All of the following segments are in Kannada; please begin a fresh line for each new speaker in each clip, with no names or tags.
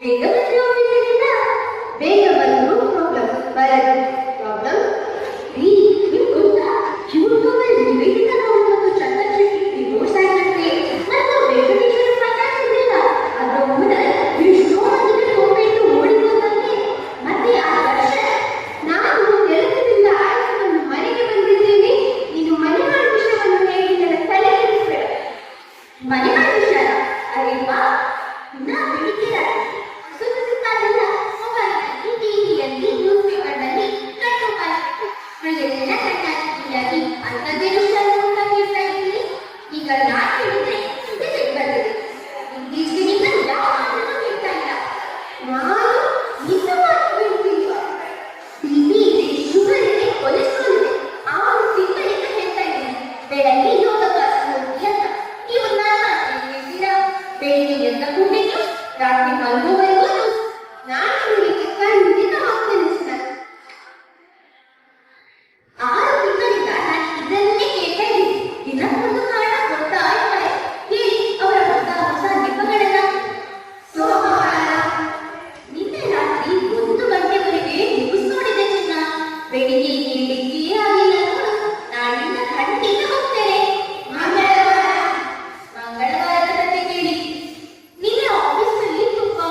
ಬೇಗ ಬಂದ್ರೆ ಹೋಗಿದ್ದರಿಂದ ಬೇಗ ಬಂದ್ರು ಪ್ರಾಬ್ಲಮ್ ಪ್ರಾಬ್ಲಮ್ ನಿಮ್ಗೆ ಗೊತ್ತಾ ಯೂಟ್ಯೂಬಲ್ಲಿ ನಿವೇದಿತ ಮತ್ತು ಚಂದನ್ ಶೆಟ್ಟಿ ಡಿವೋರ್ಸ್ ಆಗಿರುತ್ತೆ ಮತ್ತು ವೆಂಕಟೇಶ್ವರ ಮಾತಾಡ್ತಿರ್ಲಿಲ್ಲ ಅದ್ರ ಮುಂದೆ ಎಷ್ಟೋ ಮಂದಿಗೆ ಹೋಗ್ಬಿಟ್ಟು ಓಡಿ ಬಂದಂತೆ ಮತ್ತೆ ಆ ದರ್ಶನ ನಾನು ಕೆಲಸದಿಂದ ಆಯ್ತು ನನ್ನ ಮನೆಗೆ ಬಂದಿದ್ದೇನೆ ನೀನು ಮನೆ ಮಾಡೋ ವಿಷಯವನ್ನು ಹೇಳಿ ನನ್ನ ತಲೆ ಕೆಡಿಸ್ಬೇಡ ಮನೆ ಮಾಡೋ ವಿಷಯ ಅರೆ ಬಾ ಇನ್ನ ಬೆಳಿಗ್ಗೆ ರಾತ್ರಿ ಮಲಗುವವರೆಗೂ ನಾನು ನಿಮಗೆ ಖಂಡಿತ ಹೋಗ್ತೇನೆ ಸರ್ 6 ತಿಂಗಳಿಂದ ನಾನು ಇದನ್ನೇ ಕೇಳ್ತಾ ಇದ್ದೀನಿ ದಿನಕ್ಕೊಂದು ಕಾರಣ ಕೊಡ್ತಾ ಇರ್ತಾರೆ ಹೇಳಿ ಅವರ ಹೊಸ ನೆಪಗಳೆಲ್ಲ ಸೋಮವಾರ ನಿನ್ನೆ ರಾತ್ರಿ 1 ಗಂಟೆವರೆಗೆ ನ್ಯೂಸ್ ನೋಡಿದೆ ಚಿನ್ನ ಬೆಳಿಗ್ಗೆ ಹೇಳಿಕೆ ಆಗಿಲ್ಲ ನಾಳಿಂದ ಖಂಡಿತ ಹೋಗ್ತೇನೆ ಮಂಗಳವಾರದ ಕತೆ ಕೇಳಿ ನಿನ್ನೆ ಆಫೀಸ್ನಲ್ಲಿ ತುಂಬಾ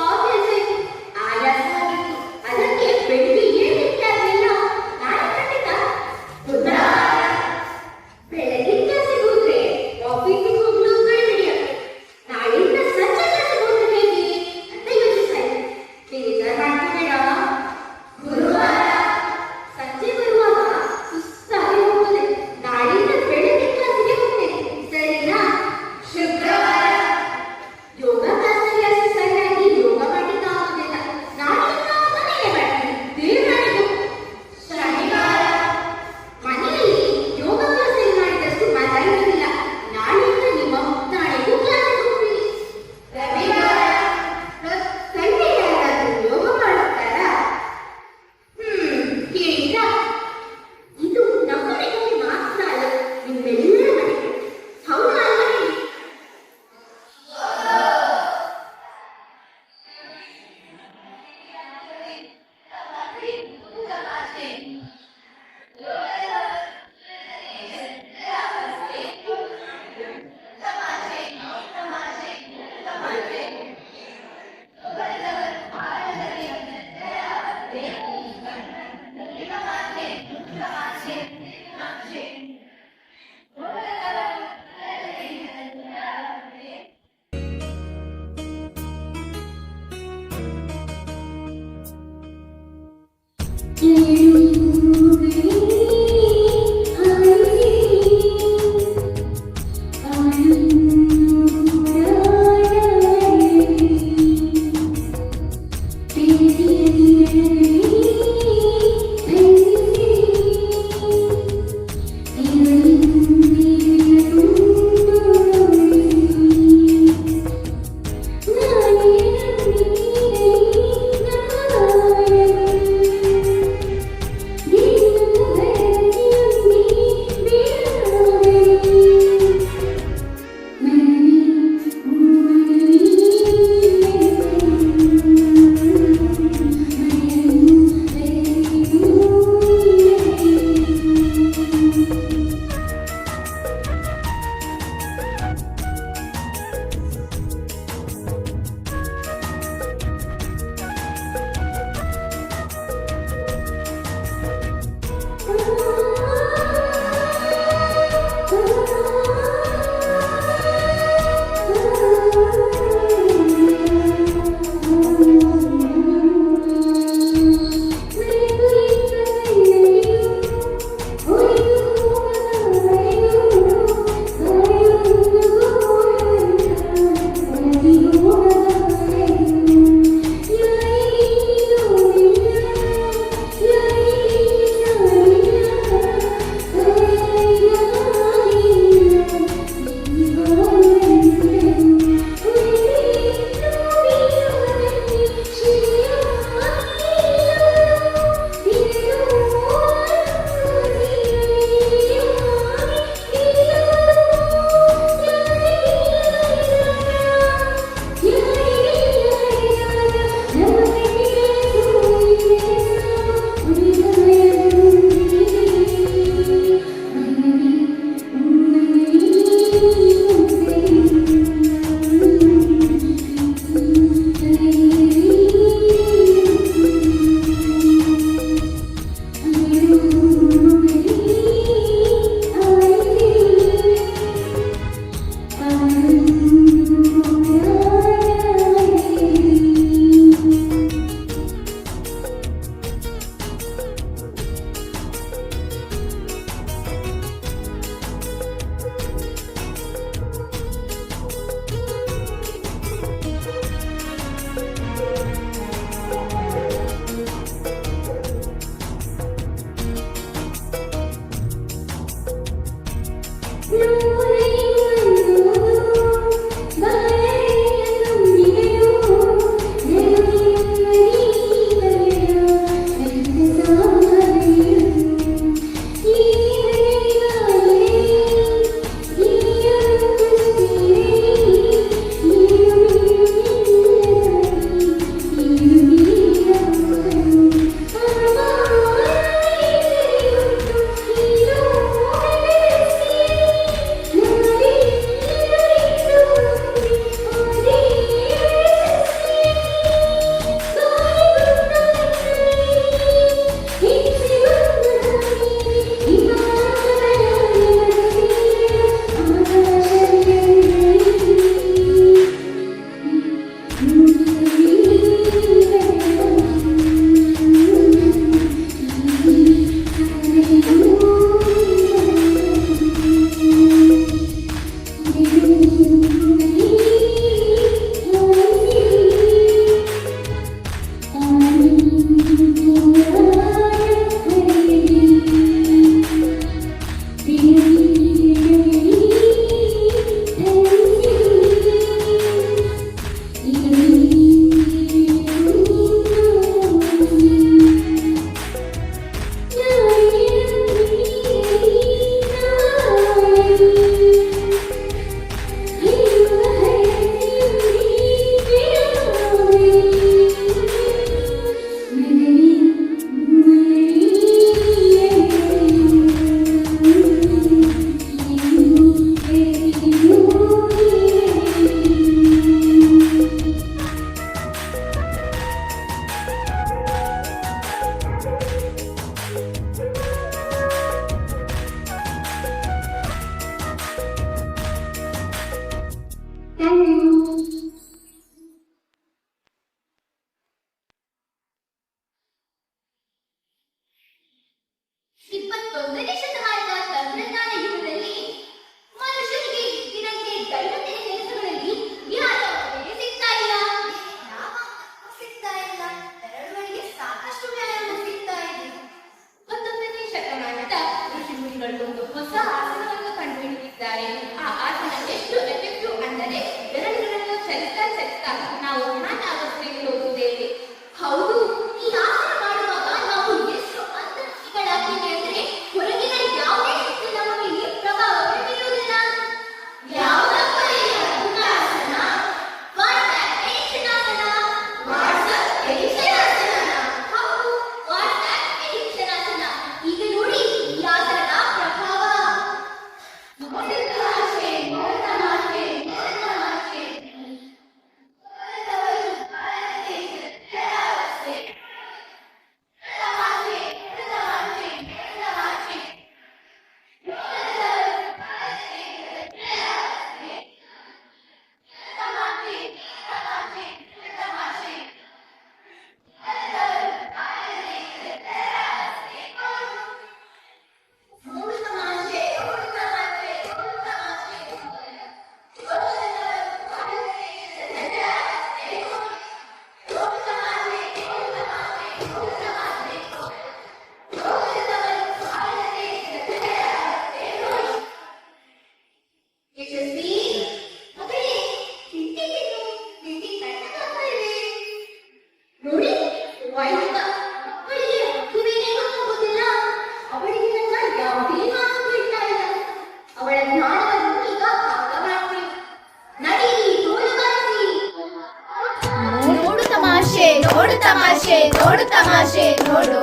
ನೋಡು ತಮಾಷೆ ನೋಡು ತಮಾಷೆ ನೋಡು,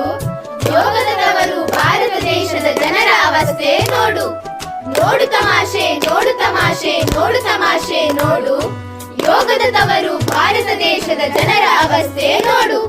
ಯೋಗದ ತವರು ಭಾರತ ದೇಶದ ಜನರ ಅವಸ್ಥೆ ನೋಡು. ನೋಡು ತಮಾಷೆ ನೋಡು ತಮಾಷೆ ನೋಡು ತಮಾಷೆ ನೋಡು, ಯೋಗದ ತವರು ಭಾರತ ದೇಶದ ಜನರ ಅವಸ್ಥೆ ನೋಡು.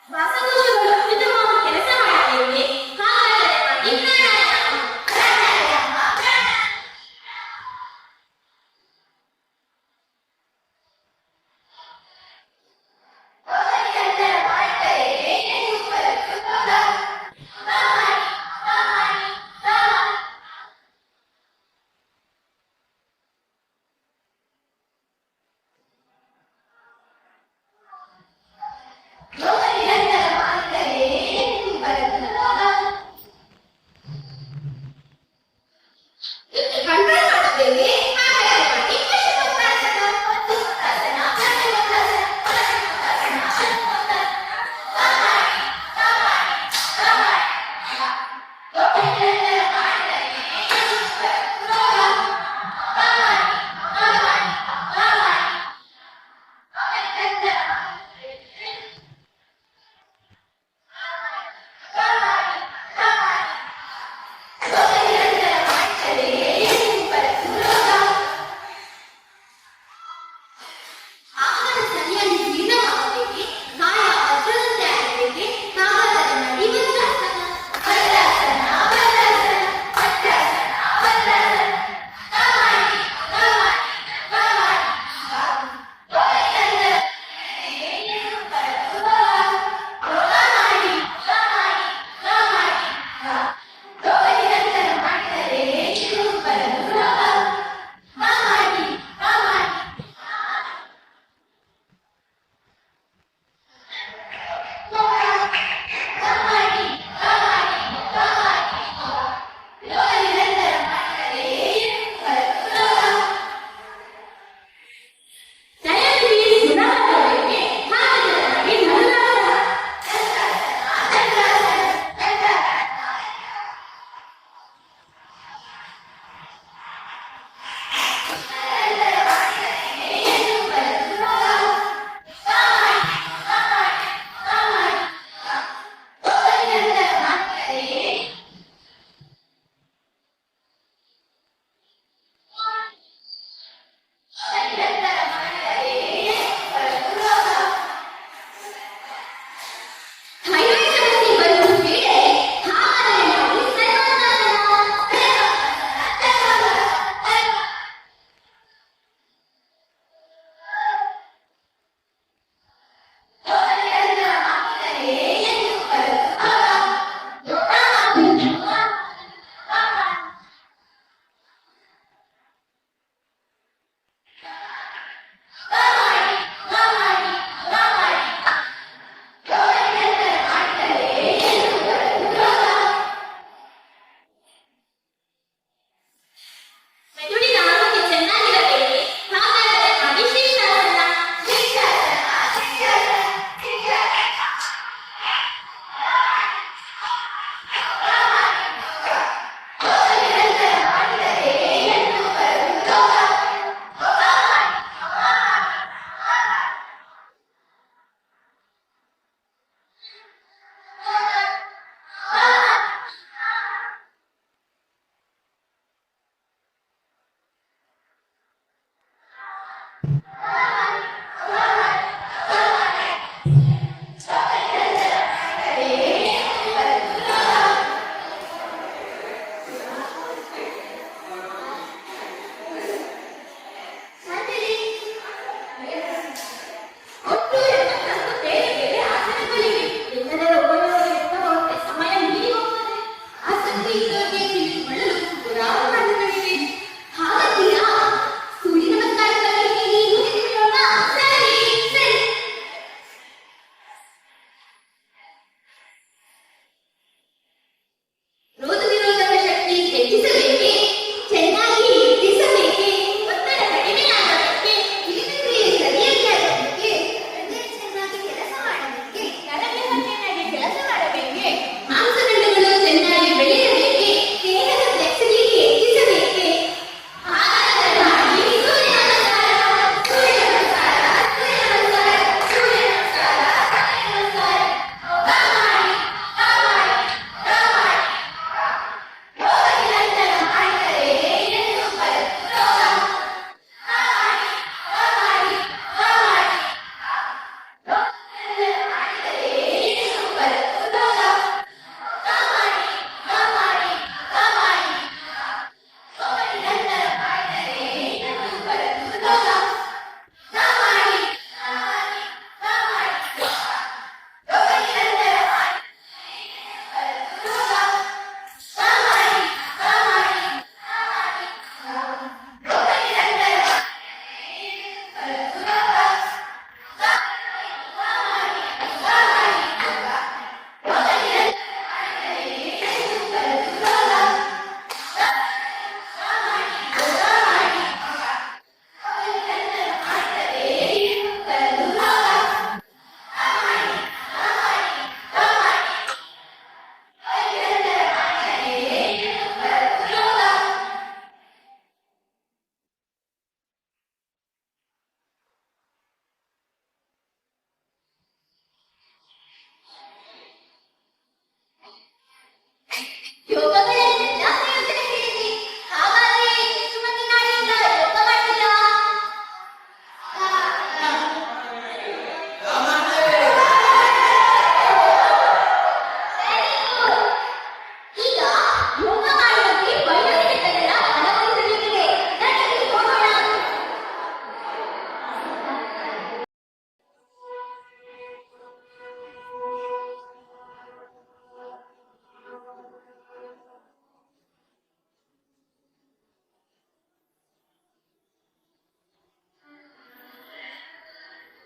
ಶ್ವಾಸಕೋಶಗಳು ಉತ್ತಮವಾಗಿ ಕೆಲಸ ಮಾಡುತ್ತಿವೆ. ಹಾಗಾದರೆ ಬನ್ನಿ ಪ್ರಾಣಾಯಾಮ.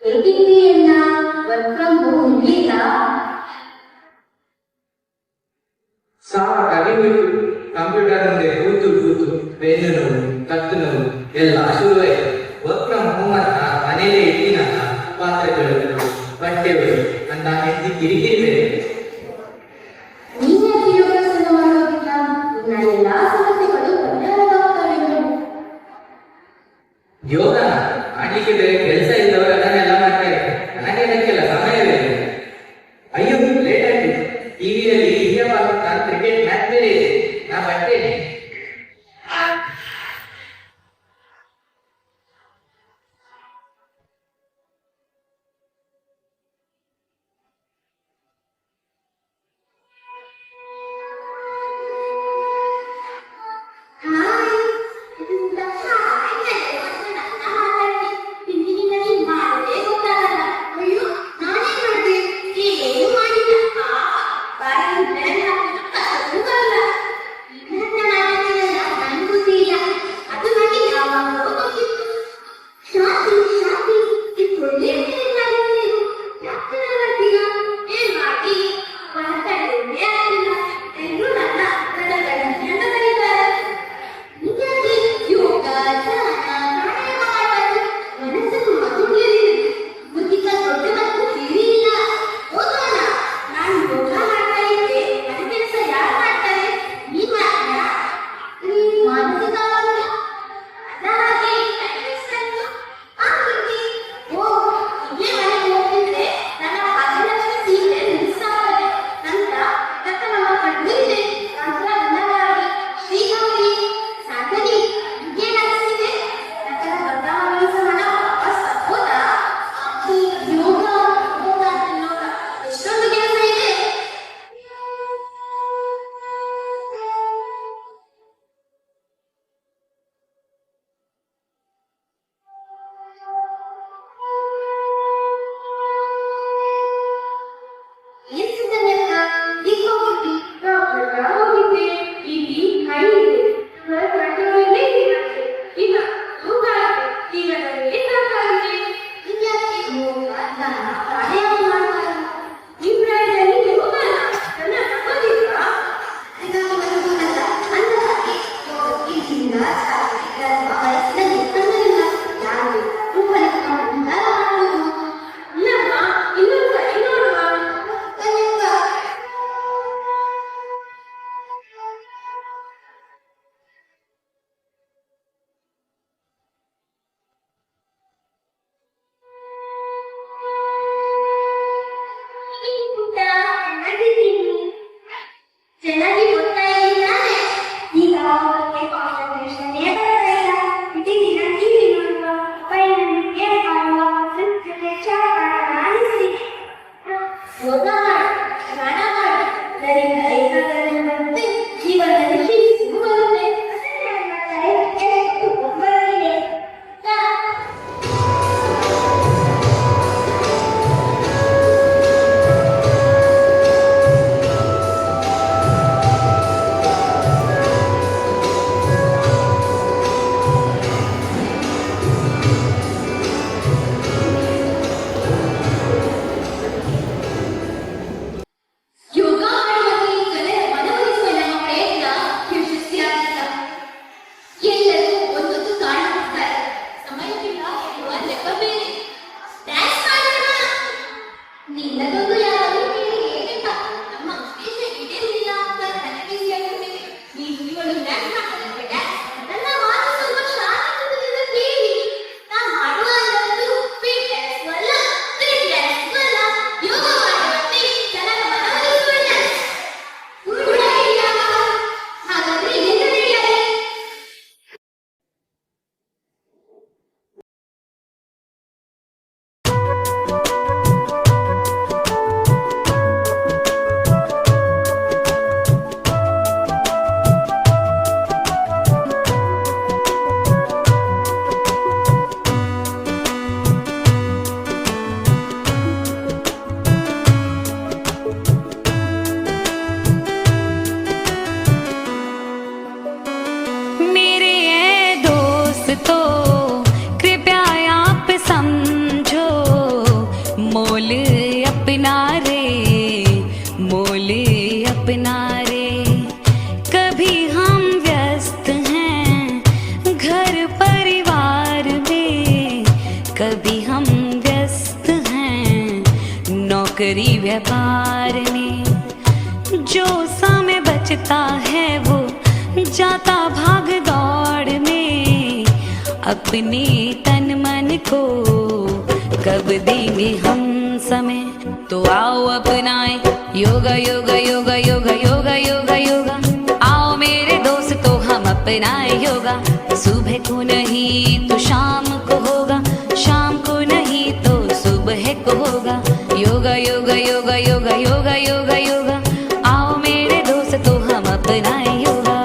ಹೇಗಿದ್ದೀ ಅಣ್ಣ? ವರ್ಕ್ ಫ್ರಮ್ ಹೋಮ್ ಮುಗೀತಾ?
ಸಾಕಾಗಿ ಹೋಯ್ತು. ಕಂಪ್ಯೂಟರ್ ಮುಂದೆ ಕೂತು ಕೂತು ಬೆನ್ನು ನೋವು, ಕತ್ತು ನೋವು ಎಲ್ಲ ಶುರುವಾಯಿತು. ವರ್ಕ್ ಫ್ರಮ್ ಹೋಮ್ ಅಂತ ಮನೇಲೆ ಇಟ್ಟಿನಲ್ಲ, ಪಾತ್ರೆ ತೊಳೆದು ಬಟ್ಟೆ ಒಗೆದು ಅಂತ ಹೆಂಡತಿ ಕಿರಿಕಿರಿ ಬೇರೆ.
ನೀನ್ಯಾಕೆ ಯೋಗಾಸನ ಮಾಡೋದಿಲ್ಲ? ನಿನ್ನ ಎಲ್ಲಾ ಸಮಸ್ಯೆಗಳು ಪರಿಹಾರವಾಗ್ತವೆ.
ಯೋಗ ಮಾಡ್ಲಿಕ್ಕೆ ಬೇರೆ ಕೆಲಸ ಇದ್ದವರು ಅದನ್ನೆಲ್ಲ ಮಾಡ್ತಾರೆ. ನನಗೆ ಅದಕ್ಕೆಲ್ಲ ಸಮಯವೇ ಇಲ್ಲ. ಅಯ್ಯೋ ಲೇಟ್ ಆಯ್ತು. ಟಿವಿಯಲ್ಲಿ ಇಂಡಿಯಾ ಪಾಕಿಸ್ತಾನ ಕ್ರಿಕೆಟ್ ಮ್ಯಾಚ್ ಬೇರೆ ಇದೆ. ನಾ ಬರ್ತೇನೆ.
मोल अपना रे, मोल अपना रे। कभी हम व्यस्त हैं घर परिवार में, कभी हम व्यस्त हैं नौकरी व्यापार में। जो समय बचता है वो जाता भाग दौड़ में, अपने तन मन को कब देंगे हम समय। तो आओ अपनाए योगा योगा योगा योगा योगा योगा योगा। आओ मेरे दोस्तों हम अपनाए योगा। सुबह को नहीं तो शाम को होगा, शाम को नहीं तो सुबह को होगा। योगा योगा योगा योगा योगा योगा योगा। आओ मेरे दोस्तों हम अपनाए योगा।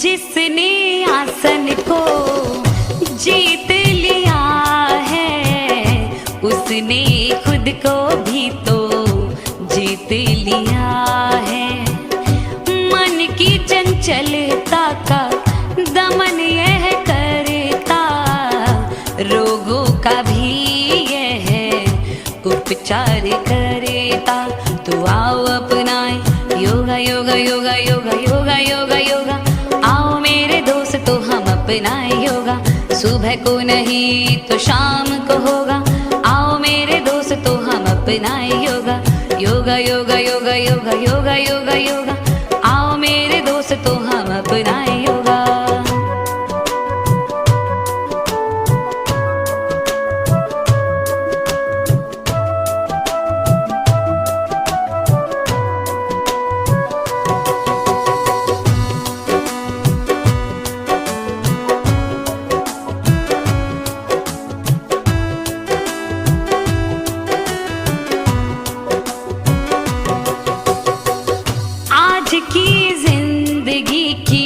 जिसने आसन को जीत लिया है, उसने खुद को भी तो जीत लिया है। मन की चंचलता का दमन यह करता, रोगों का भी यह उपचार करता। तो आओ अपनाए योगा योगा योगा योगा योगा योगा योगा। आओ मेरे दोस्तों हम अपनाए योगा। सुबह को नहीं तो शाम को होगा। आओ मेरे दोस्तों हम अपनाए योगा। योगा योगा योगा योगा योगा योगा योगा। आओ मेरे दोस्तों हम अपनाए योगा। की जिंदगी की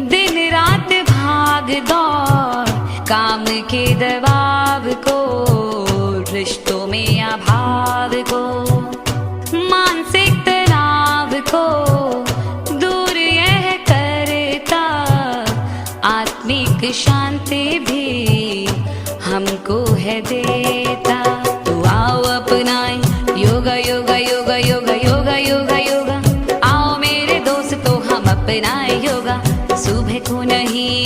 दिन रात भाग दौड़, काम के दबाव को, रिश्तों में अभाव को, मानसिक तनाव को दूर यह करता, आत्मिक शांति भी हमको है देता। तो आओ अपनाए योगा योगा योगा योगा योगा योगा योगा। अपनाए योगा। सुबह को नहीं